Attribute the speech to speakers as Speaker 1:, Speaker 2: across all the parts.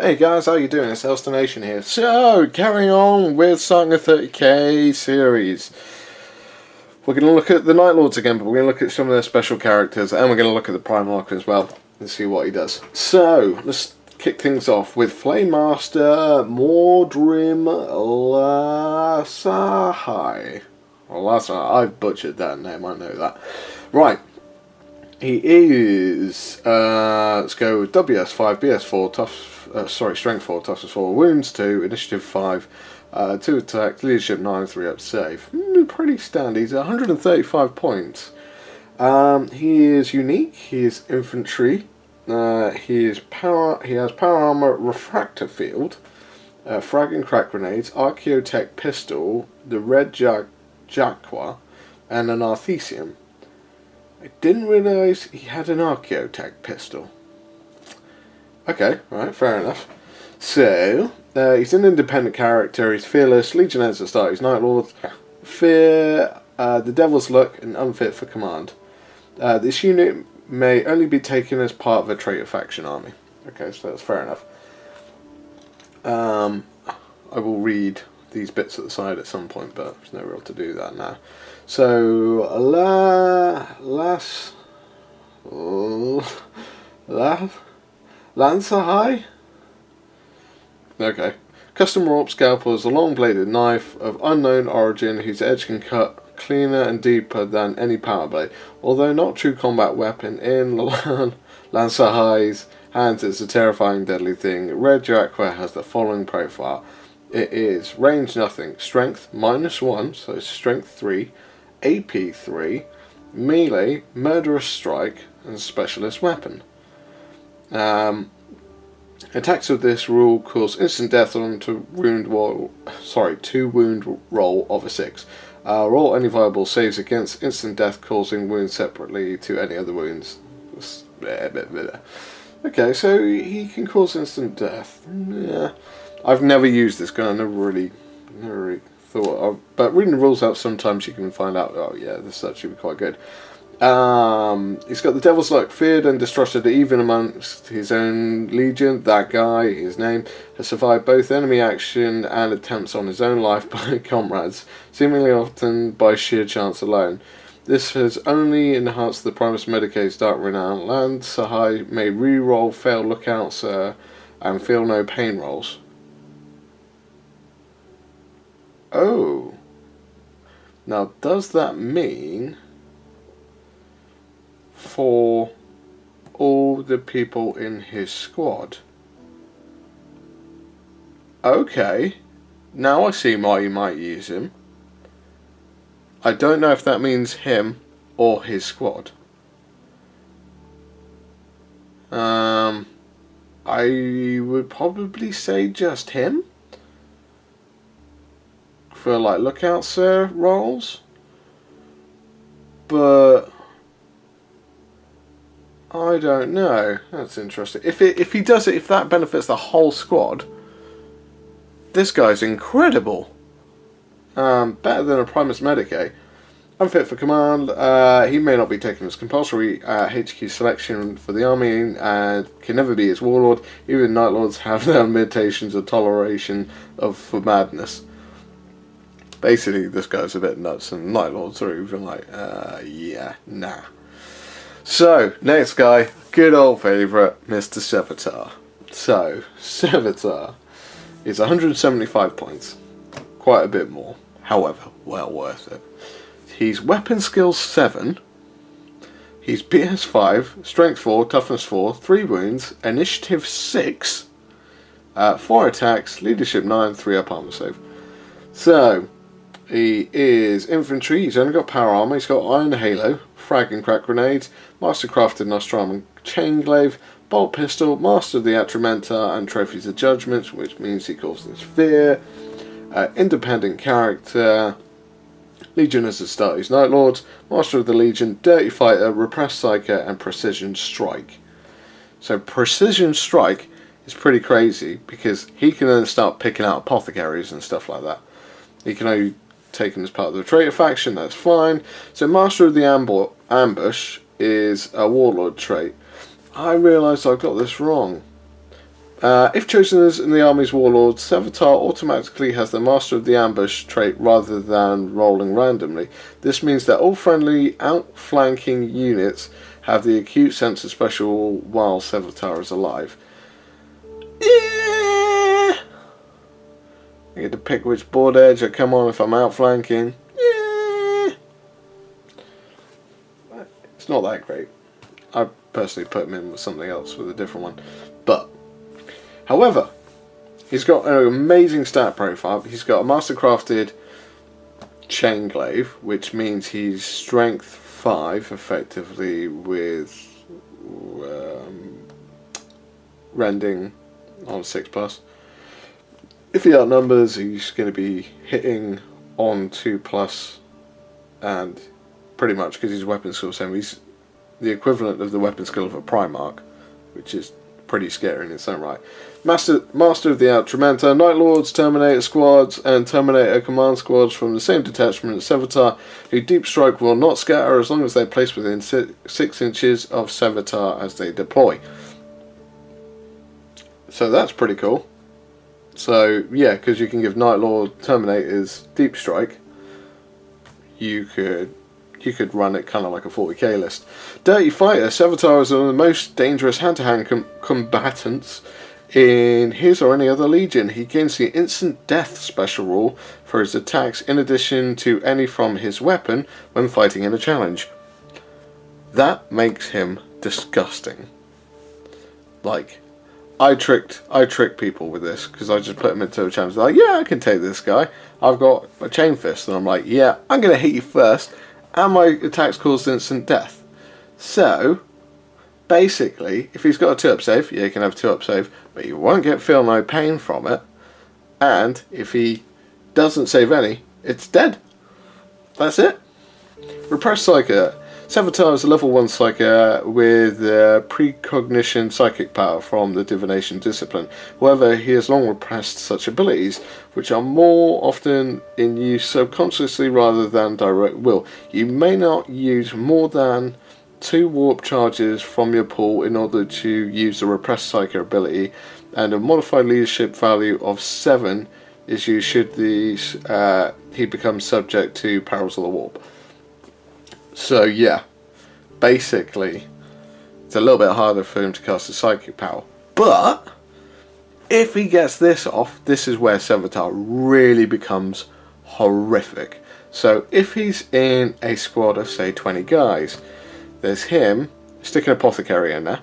Speaker 1: Hey guys, how you doing? It's Elstonation here. So, carrying on with starting a 30k series. We're going to look at the Night Lords again, but we're going to look at some of their special characters, and we're going to look at the primarch as well, and see what he does. So, let's kick things off with Flamemaster Mordrim Lasahai. I've butchered that name, I know that. Right. He is, let's go with WS5, BS4, Strength 4, Toughness 4, Wounds 2, Initiative 5, 2 attack, Leadership 9, 3 up save. Pretty standard. He's 135 points. He is unique. He is infantry. He has power armor, refractor field, frag and crack grenades, archaeotech pistol, the red Jaqua, and an arthesium. I didn't realise he had an archaeotech pistol. Okay, right, fair enough. So, he's an independent character, he's fearless, legionnaires at start, he's Night Lord, fear, the Devil's Look, and unfit for command. This unit may only be taken as part of a traitor faction army. Okay, so that's fair enough. I will read these bits at the side at some point, but there's no real to do that now. So, Lansahai? Okay. Custom warp scalpel is a long-bladed knife of unknown origin whose edge can cut cleaner and deeper than any power blade. Although not true combat weapon, in Lansahai's hands it's a terrifying deadly thing. Red Jaqua has the following profile. It is range nothing, strength -1, so strength 3, AP 3, melee, murderous strike, and specialist weapon. Attacks with this rule cause instant death on to wound roll of a 6. Roll any viable saves against instant death, causing wounds separately to any other wounds. Okay, so he can cause instant death. Yeah. I've never used this gun. I never really thought of. But reading the rules out, sometimes you can find out. Oh yeah, this is actually quite good. He's got the Devil's Look, feared and distrusted even amongst his own legion. That guy, his name, has survived both enemy action and attempts on his own life by comrades, seemingly often by sheer chance alone. This has only enhanced the Primus Medicae's dark renown. Lansahai may re-roll failed Lookout Sir and feel no pain rolls. Oh. Now, does that mean for all the people in his squad? Okay. Now I see why you might use him. I don't know if that means him or his squad. I would probably say just him. For like Lookout Sir rolls. But I don't know. That's interesting. If that benefits the whole squad, this guy's incredible. Better than a Primus Medicae. Unfit for command. He may not be taken as compulsory HQ selection for the army and can never be its warlord. Even Night Lords have their limitations of toleration for madness. Basically, this guy's a bit nuts, and Night Lords are even like, yeah, nah. So, next guy, good old favourite, Mr. Sabotage. So, Sabotage is 175 points. Quite a bit more. However, well worth it. He's weapon skills 7. He's BS5, strength 4, toughness 4, 3 wounds, initiative 6, 4 attacks, leadership 9, 3 up armor save. So, he is infantry, he's only got power armor, he's got iron halo, frag and crack grenades, mastercrafted nostrum chain glaive, bolt pistol, master of the attrementa, and trophies of judgment, which means he causes fear. Independent character, Legion as a start, he's Night Lords, Master of the Legion, Dirty Fighter, Repressed Psyker, and Precision Strike. So Precision Strike is pretty crazy because he can then start picking out apothecaries and stuff like that. He can only take him as part of the traitor faction, that's fine. So Master of the Ambush is a warlord trait. I realise I got this wrong. If chosen as in the army's warlord, Sabotage automatically has the Master of the Ambush trait rather than rolling randomly. This means that all friendly outflanking units have the acute sense of special while Sabotage is alive. Yeah. I get to pick which board edge I come on if I'm outflanking. Yeah. It's not that great. I personally put him in with something else, with a different one. But, however, he's got an amazing stat profile. He's got a mastercrafted chain glaive, which means he's strength 5 effectively with rending on 6+. If he outnumbers, he's going to be hitting on 2+, and pretty much because he's weapon skill 7, he's the equivalent of the weapon skill of a primarch, which is pretty scary in its own right. Master of the Outrementor, Night Lords, Terminator squads, and Terminator command squads from the same detachment as Sabotage, who Deep Strike will not scatter as long as they place within 6 inches of Sabotage as they deploy. So that's pretty cool. So yeah, because you can give Night Lord Terminators Deep Strike, you could run it kind of like a 40k list. Dirty Fighter, Sabotage is one of the most dangerous hand-to-hand combatants in his or any other legion. He gains the instant death special rule for his attacks in addition to any from his weapon when fighting in a challenge. That makes him disgusting. Like, I tricked people with this because I just put them into a challenge. They're like, yeah, I can take this guy. I've got a chain fist, and I'm like, yeah, I'm going to hit you first, and my attacks cause instant death. So, basically, if he's got a 2-up save, yeah, he can have a 2-up save, but you won't feel no pain from it. And if he doesn't save any, it's dead. That's it. Repressed Psyker. Sabotage is a level 1 Psyker with precognition psychic power from the divination discipline. However, he has long repressed such abilities, which are more often in use subconsciously rather than direct will. You may not use more than 2 warp charges from your pool in order to use the repressed Psyker ability, and a modified leadership value of 7 is used should he becomes subject to perils of the warp. So yeah, basically it's a little bit harder for him to cast a psychic power, but if he gets this off, this is where Sabotage really becomes horrific. So if he's in a squad of say 20 guys, there's him, stick an apothecary in there,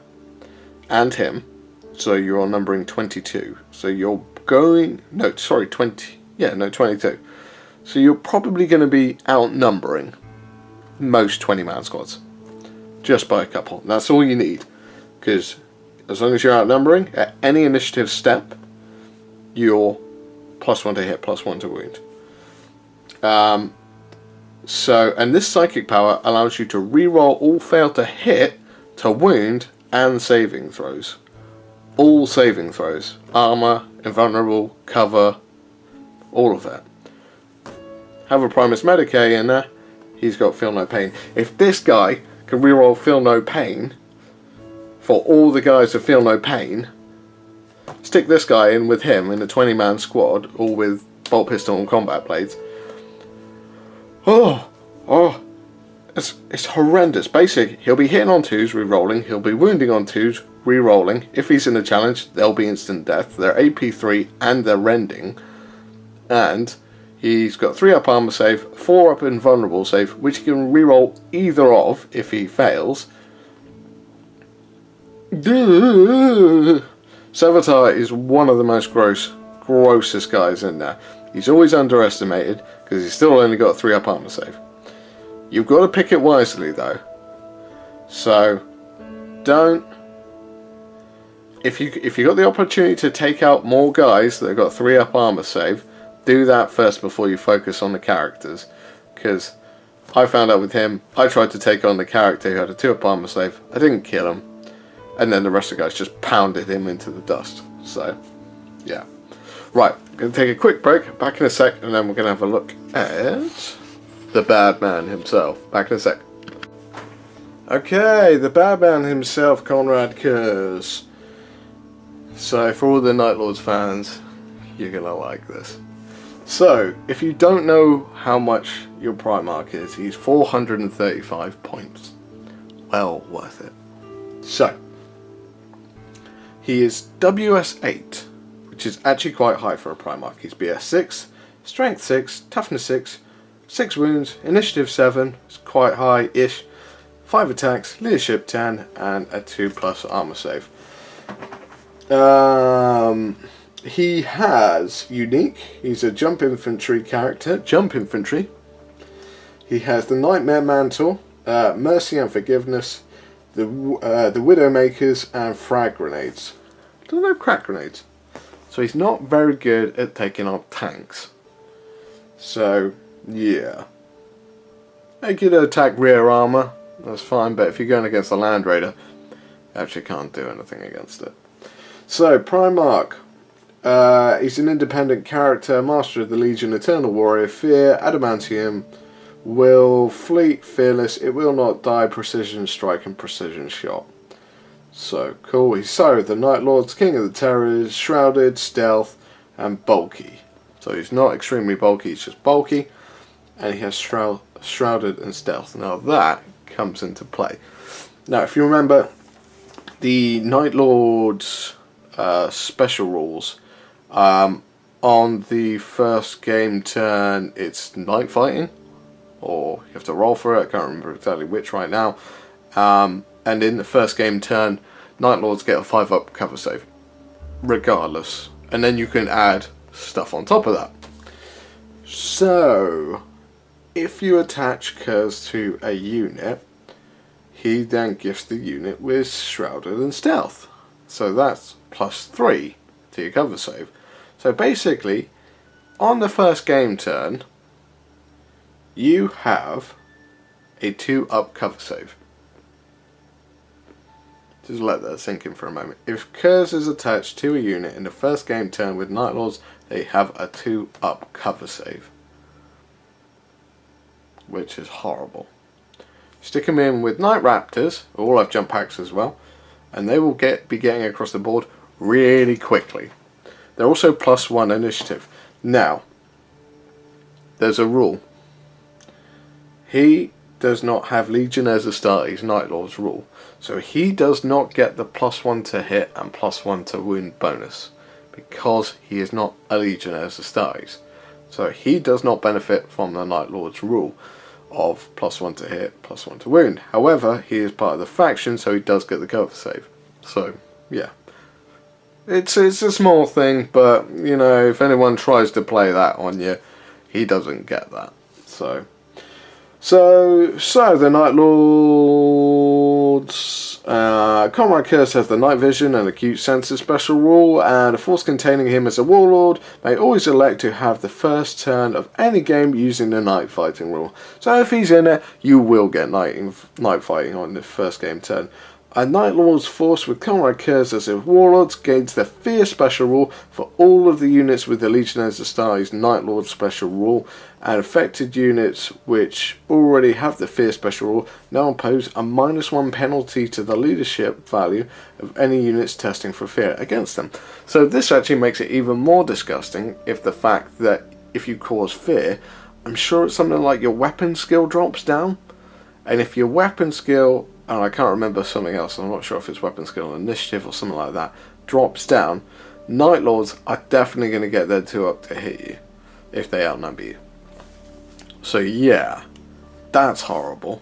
Speaker 1: and him, so you're on numbering 22. So you're going, no, sorry, 22. So you're probably going to be outnumbering most 20-man squads, just by a couple. And that's all you need, because as long as you're outnumbering, at any initiative step, you're +1 to hit, +1 to wound. And this psychic power allows you to reroll all fail to hit, to wound, and saving throws. All saving throws. Armor, invulnerable, cover, all of that. Have a Primus Medicae in there. He's got Feel No Pain. If this guy can reroll Feel No Pain for all the guys that Feel No Pain, stick this guy in with him in a 20-man squad, all with bolt pistol and combat blades. It's horrendous. Basically, he'll be hitting on 2s, re-rolling. He'll be wounding on 2s, re-rolling. If he's in a challenge, there'll be instant death. They're AP 3 and they're rending. And he's got 3-up armor save, 4-up invulnerable save, which he can re-roll either of if he fails. Sabotage is one of the most grossest guys in there. He's always underestimated because he's still only got a 3-up armor save. You've got to pick it wisely though. So don't. If you got the opportunity to take out more guys that have got 3-up armor save, do that first before you focus on the characters. Because I found out with him, I tried to take on the character who had a 2-up armor save. I didn't kill him, and then the rest of the guys just pounded him into the dust. So yeah. Right, I'm going to take a quick break, back in a sec, and then we're going to have a look at the bad man himself. Back in a sec. Okay, the bad man himself, Conrad Kurz. So for all the Night Lords fans, you're gonna like this. So if you don't know how much your Primarch is, he's 435 points. Well worth it. So he is WS8, which is actually quite high for a Primarch. He's BS 6, Strength 6, Toughness 6, 6 wounds, Initiative 7, it's quite high-ish, 5 attacks, Leadership 10, and a 2+ armor save. He has unique. He's a jump infantry character. Jump infantry. He has the Nightmare Mantle, Mercy and Forgiveness, the Widowmakers, and frag grenades. Don't know crack grenades. So he's not very good at taking on tanks. So yeah, they could attack rear armor. That's fine. But if you're going against a Land Raider, you actually can't do anything against it. So Primarch. He's an independent character, Master of the Legion, Eternal Warrior, Fear, Adamantium, Will, Fleet, Fearless, It Will Not Die, Precision Strike, and Precision Shot. So cool. He's Sire of the Night Lords, King of the Terrors, Shrouded, Stealth, and Bulky. So he's not extremely bulky, he's just bulky, and he has Shrouded and Stealth. Now that comes into play. Now if you remember, the Night Lords special rules, on the first game turn it's night fighting, or you have to roll for it, I can't remember exactly which right now, and in the first game turn Night Lords get a 5+ cover save regardless, and then you can add stuff on top of that. So if you attach Curse to a unit, he then gifts the unit with Shrouded and Stealth, so that's +3 to your cover save. So basically, on the first game turn, you have a 2+ cover save. Just let that sink in for a moment. If Curse is attached to a unit in the first game turn with Night Lords, they have a 2+ cover save, which is horrible. Stick them in with Night Raptors, who all have jump packs as well, and they will be getting across the board really quickly. They're also +1 initiative. Now, there's a rule. He does not have Legionnaires as Astartes, Night Lord's rule. So he does not get the +1 to hit and +1 to wound bonus, because he is not a Legionnaires as Astartes. So he does not benefit from the Night Lord's rule of +1 to hit, +1 to wound. However, he is part of the faction, so he does get the cover save. So, yeah. It's a small thing, but, you know, if anyone tries to play that on you, he doesn't get that. So the Night Lords, Comrade Curse has the Night Vision and Acute Senses special rule, and a force containing him as a Warlord may always elect to have the first turn of any game using the Night Fighting rule. So if he's in it, you will get night fighting on the first game turn. A Night Lord's force with Comrade Curse as a Warlord gains the Fear special rule for all of the units with the Legionnaires Astartes Night Lord special rule, and affected units which already have the Fear special rule now impose a -1 penalty to the leadership value of any units testing for fear against them. So this actually makes it even more disgusting if the fact that if you cause fear, I'm sure it's something like your weapon skill drops down, and if your weapon skill, and I can't remember something else, I'm not sure if it's weapon skill or initiative or something like that, drops down, Night Lords are definitely going to get their 2+ to hit you if they outnumber you. So yeah, that's horrible.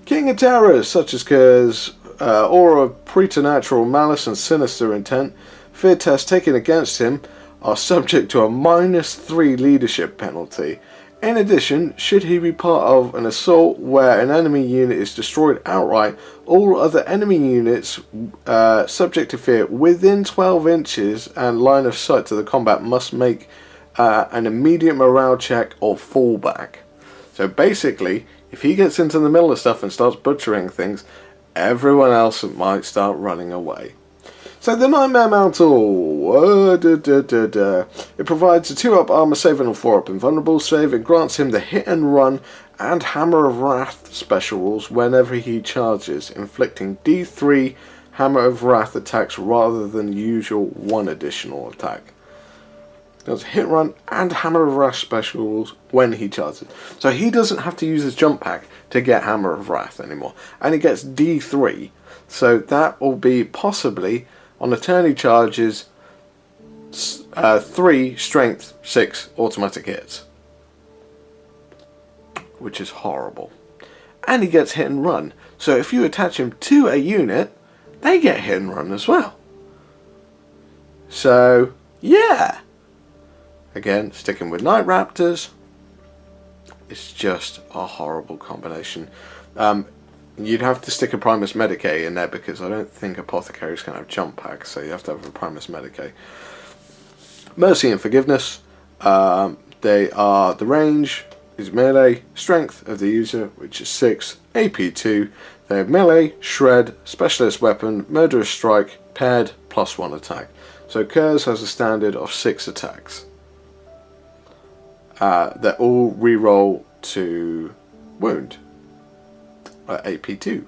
Speaker 1: King of Terrors, such as Curse, aura of preternatural malice and sinister intent, fear tests taken against him are subject to a -3 leadership penalty. In addition, should he be part of an assault where an enemy unit is destroyed outright, all other enemy units subject to fear within 12 inches and line of sight to the combat must make an immediate morale check or fall back. So basically, if he gets into the middle of stuff and starts butchering things, everyone else might start running away. So the Nightmare Mantle, it provides a 2+ armor save and a 4+ invulnerable save. It grants him the Hit and Run and Hammer of Wrath special rules whenever he charges, inflicting D3 Hammer of Wrath attacks rather than the usual 1 additional attack. Does hit run and Hammer of Wrath specials when he charges. So he doesn't have to use his jump pack to get Hammer of Wrath anymore. And he gets D3. So that will be possibly, on the turn he charges, 3 strength, 6 automatic hits. Which is horrible. And he gets hit and run. So if you attach him to a unit, they get hit and run as well. So, yeah. Again, sticking with Night Raptors. It's just a horrible combination. You'd have to stick a Primus Medicae in there because I don't think Apothecary's going to have jump packs, so you have to have a Primus Medicae. Mercy and Forgiveness. They are the range is melee, strength of the user, which is 6, AP 2. They have melee, shred, specialist weapon, murderous strike, paired, +1 attack. So Kurz has a standard of 6 attacks. They all reroll to wound. AP 2.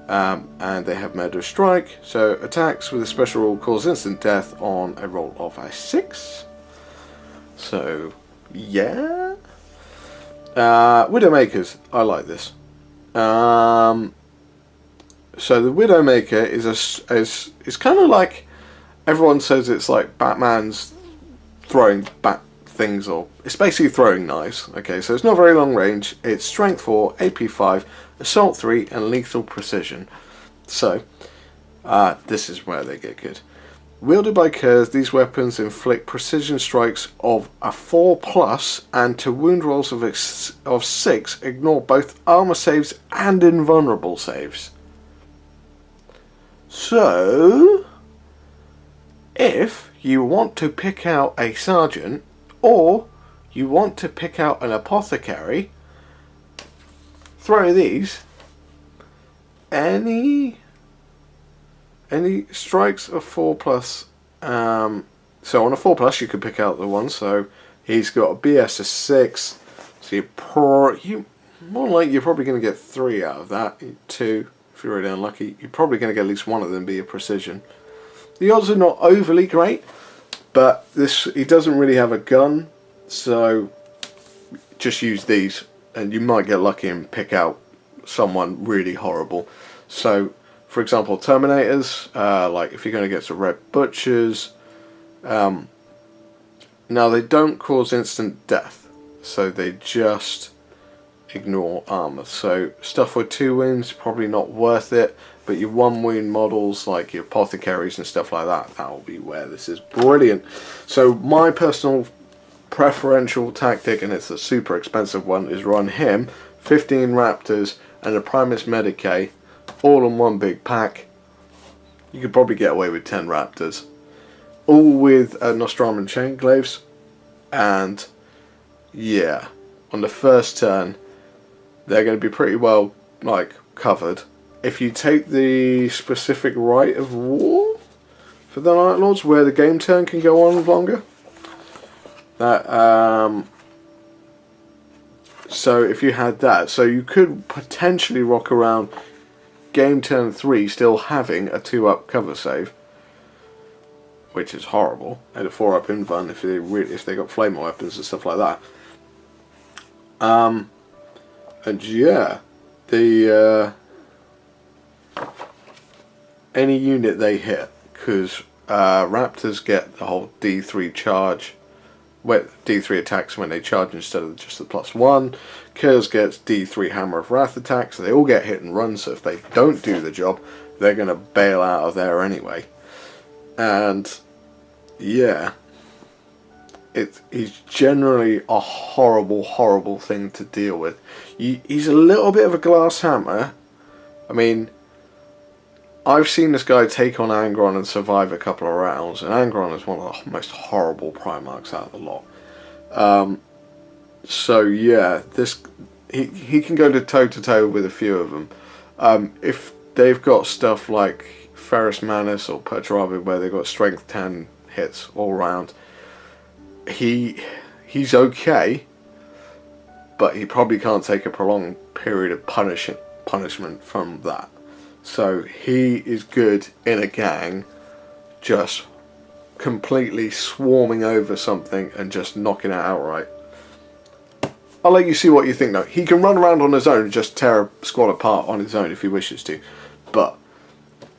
Speaker 1: And they have murderous strike, so attacks with a special rule cause instant death on a roll of a 6. So, yeah. Widowmakers, I like this. So the Widowmaker is kind of like, everyone says it's like Batman's throwing bat things, or it's basically throwing knives. Okay, so it's not very long range. It's strength 4, AP 5, assault 3, and lethal precision. So this is where they get good. Wielded by Kurz, these weapons inflict precision strikes of a 4+, and to wound rolls of 6, ignore both armor saves and invulnerable saves. So, if you want to pick out a sergeant, or you want to pick out an apothecary, throw these. Any strikes of 4+. So on a 4+, you could pick out the one. So he's got a BS of 6. So you're probably going to get 3 out of that. 2, if you're really unlucky. You're probably going to get at least one of them be a precision. The odds are not overly great, but he doesn't really have a gun, so just use these, and you might get lucky and pick out someone really horrible. So, for example, Terminators, like if you're going to get some Red Butchers, now they don't cause instant death, so they just ignore armor. So stuff with 2 wounds, probably not worth it, but your 1 wound models like your apothecaries and stuff like that, that will be where this is brilliant. So my personal preferential tactic, and it's a super expensive one, is run him, 15 Raptors, and a Primus Medicae, all in one big pack. You could probably get away with 10 Raptors, all with Nostraman Chainclaves, and yeah, on the first turn they're going to be pretty well covered. If you take the specific Rite of War for the Night Lords, where the game turn can go on longer, that so if you had that, so you could potentially rock around game turn 3 still having a 2-up cover save, which is horrible, and a 4-up invuln if they got flamer weapons and stuff like that. And yeah, the any unit they hit, because Raptors get the whole D3 charge, D3 attacks when they charge instead of just the +1. Kurz gets D3 Hammer of Wrath attacks, so they all get hit and run, so if they don't do the job, they're going to bail out of there anyway. And yeah, he's generally a horrible thing to deal with. He's a little bit of a glass hammer. I mean, I've seen this guy take on Angron and survive a couple of rounds, and Angron is one of the most horrible primarchs out of the lot. So yeah, he can go toe to toe with a few of them. If they've got stuff like Ferrus Manus or Perturabo where they've got strength 10 hits all round, he's okay, but he probably can't take a prolonged period of punishment from that. So he is good in a gang, just completely swarming over something and just knocking it outright. I'll let you see what you think though. He can run around on his own and just tear a squad apart on his own if he wishes to. But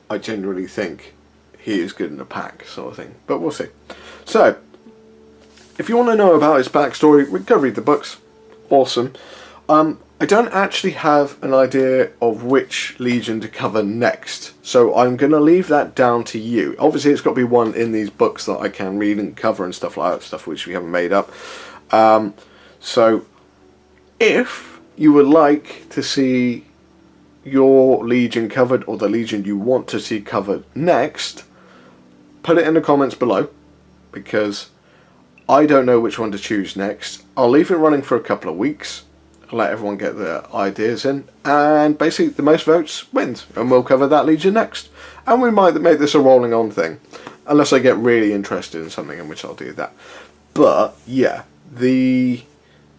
Speaker 1: I genuinely think he is good in a pack sort of thing. But we'll see. So, if you want to know about his backstory, go read the books. Awesome. I don't actually have an idea of which Legion to cover next. So I'm going to leave that down to you. Obviously it's got to be one in these books that I can read and cover and stuff like that. Stuff which we haven't made up. So if you would like to see your Legion covered, or the Legion you want to see covered next, put it in the comments below, because I don't know which one to choose next. I'll leave it running for a couple of weeks. I'll let everyone get their ideas in, and basically the most votes wins, and we'll cover that Legion next. And we might make this a rolling on thing, unless I get really interested in something, in which I'll do that. But yeah, the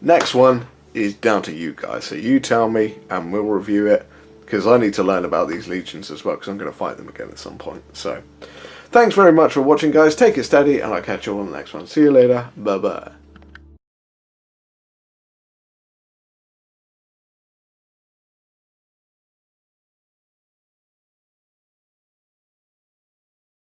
Speaker 1: next one is down to you guys. So you tell me and we'll review it, because I need to learn about these Legions as well, because I'm going to fight them again at some point. So thanks very much for watching, guys. Take it steady, and I'll catch you all on the next one. See you later. Bye bye.